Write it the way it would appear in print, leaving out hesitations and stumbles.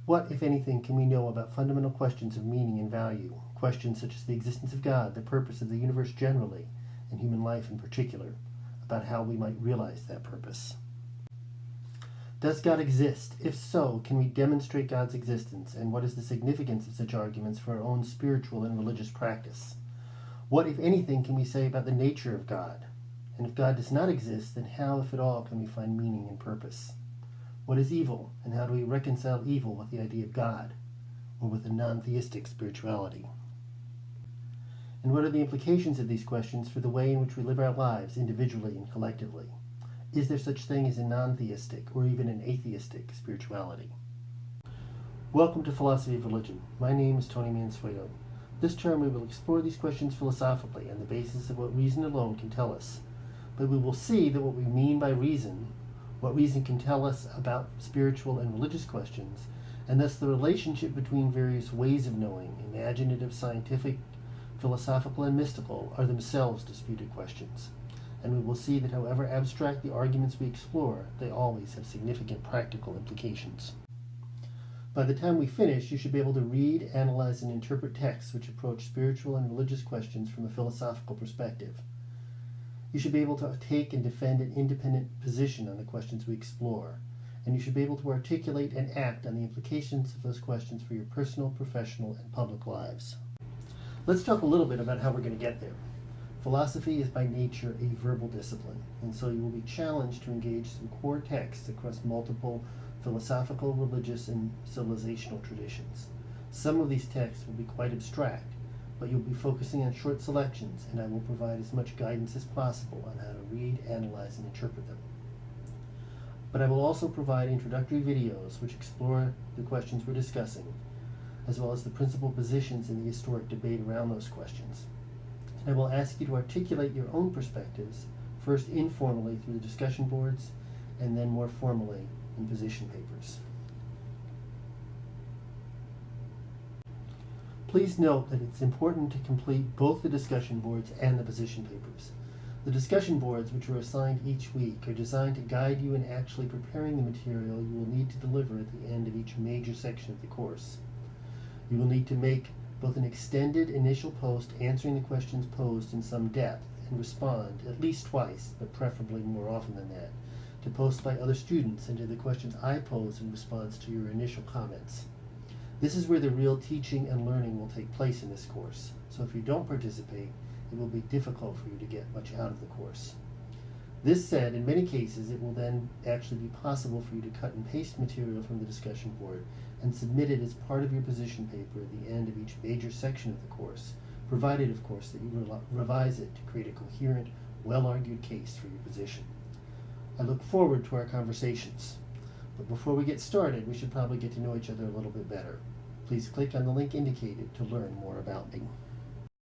What, if anything, can we know about fundamental questions of meaning and value, questions such as the existence of God, the purpose of the universe generally, and human life in particular, about how we might realize that purpose? Does God exist? If so, can we demonstrate God's existence, and what is the significance of such arguments for our own spiritual and religious practice? What, if anything, can we say about the nature of God? And if God does not exist, then how, if at all, can we find meaning and purpose? What is evil, and how do we reconcile evil with the idea of God, or with a non-theistic spirituality? And what are the implications of these questions for the way in which we live our lives individually and collectively? Is there such thing as a non-theistic, or even an atheistic spirituality? Welcome to Philosophy of Religion. My name is Tony Mansueto. This term we will explore these questions philosophically on the basis of what reason alone can tell us. But we will see that what we mean by reason, what reason can tell us about spiritual and religious questions, and thus the relationship between various ways of knowing, imaginative, scientific, philosophical, and mystical, are themselves disputed questions. And we will see that however abstract the arguments we explore, they always have significant practical implications. By the time we finish, you should be able to read, analyze, and interpret texts which approach spiritual and religious questions from a philosophical perspective. You should be able to take and defend an independent position on the questions we explore, and you should be able to articulate and act on the implications of those questions for your personal, professional, and public lives. Let's talk a little bit about how we're going to get there. Philosophy is by nature a verbal discipline, and so you will be challenged to engage some core texts across multiple philosophical, religious, and civilizational traditions. Some of these texts will be quite abstract, but you'll be focusing on short selections, and I will provide as much guidance as possible on how to read, analyze, and interpret them. But I will also provide introductory videos which explore the questions we're discussing, as well as the principal positions in the historic debate around those questions. And I will ask you to articulate your own perspectives, first informally through the discussion boards, and then more formally in position papers. Please note that it's important to complete both the discussion boards and the position papers. The discussion boards, which are assigned each week, are designed to guide you in actually preparing the material you will need to deliver at the end of each major section of the course. You will need to make both an extended initial post answering the questions posed in some depth and respond at least twice, but preferably more often than that, to posts by other students and to the questions I pose in response to your initial comments. This is where the real teaching and learning will take place in this course, so if you don't participate, it will be difficult for you to get much out of the course. This said, in many cases, it will then actually be possible for you to cut and paste material from the discussion board and submit it as part of your position paper at the end of each major section of the course, provided, of course, that you revise it to create a coherent, well-argued case for your position. I look forward to our conversations. But before we get started, we should probably get to know each other a little bit better. Please click on the link indicated to learn more about me.